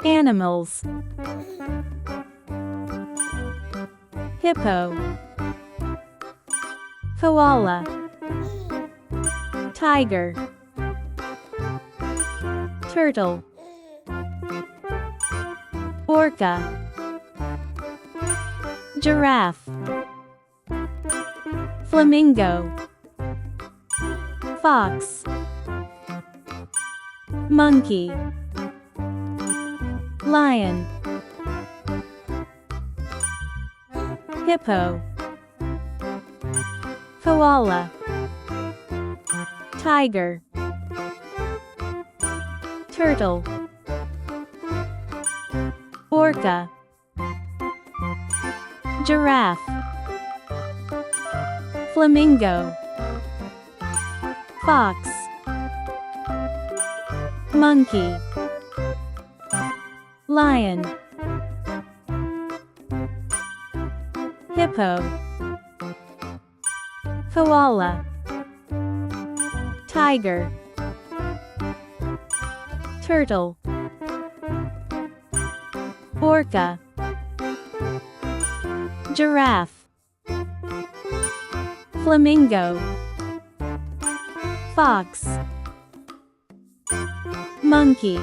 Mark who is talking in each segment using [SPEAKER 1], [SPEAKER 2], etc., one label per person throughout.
[SPEAKER 1] Animals. Hippo. Koala. Tiger. Turtle. Orca. Giraffe. Flamingo. Fox. Monkey. Lion. Hippo. Koala. Tiger. Turtle. Orca. Giraffe. Flamingo. Fox. Monkey. Lion. Hippo. Koala. Tiger. Turtle. Orca. Giraffe. Flamingo. Fox. Monkey.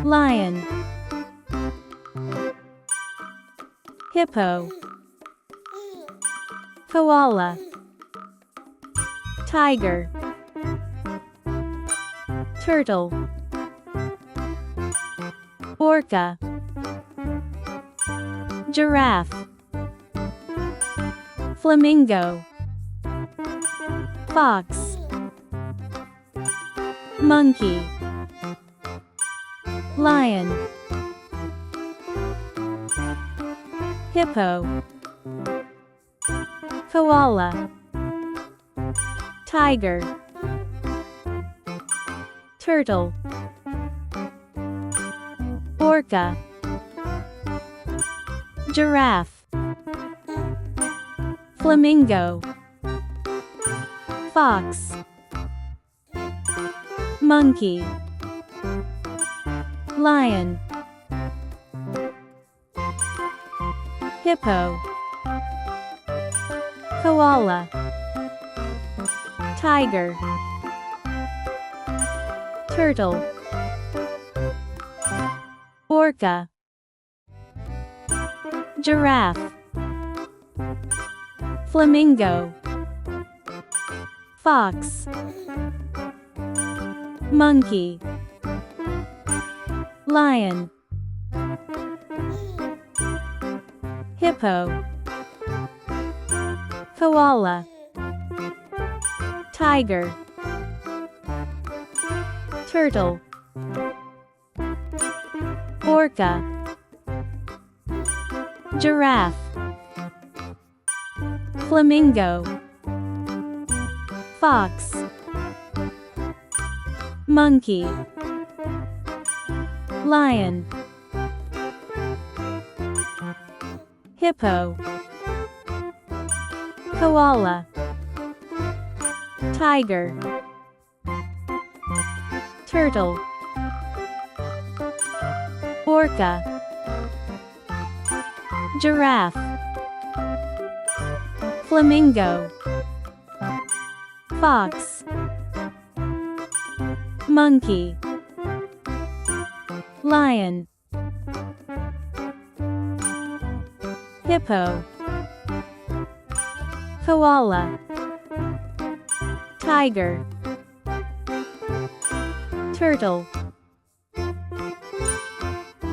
[SPEAKER 1] Lion. Hippo. Koala. Tiger. Turtle. Orca. Giraffe. Flamingo. Fox. Monkey. Lion. Hippo. Koala. Tiger. Turtle. Orca. Giraffe. Flamingo. Fox. Monkey. Lion. Hippo. Koala. Tiger. Turtle. Orca. Giraffe. Flamingo. Fox. Monkey. Lion. Hippo. Koala. Tiger. Turtle. Orca. Giraffe. Flamingo. Fox. Monkey. Lion. Hippo. Koala. Tiger. Turtle. Orca. Giraffe. Flamingo. Fox. Monkey. Lion. Hippo. Koala. Tiger. Turtle.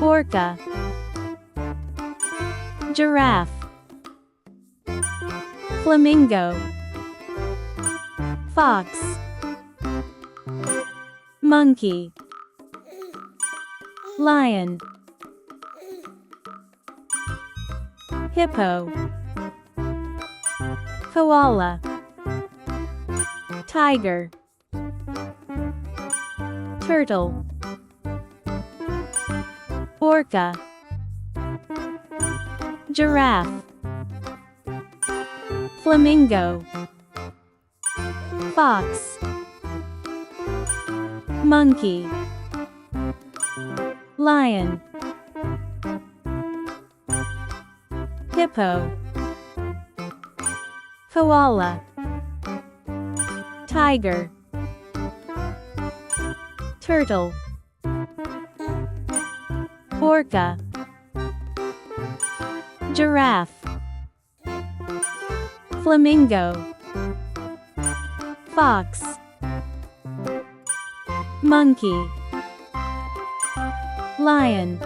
[SPEAKER 1] Orca. Giraffe. Flamingo. Fox. Monkey. Lion. Hippo. Koala. Tiger. Turtle. Orca. Giraffe. Flamingo. Fox. Monkey. Lion. Hippo. Koala. Tiger. Turtle. Orca. Giraffe. Flamingo. Fox. Monkey. Lion.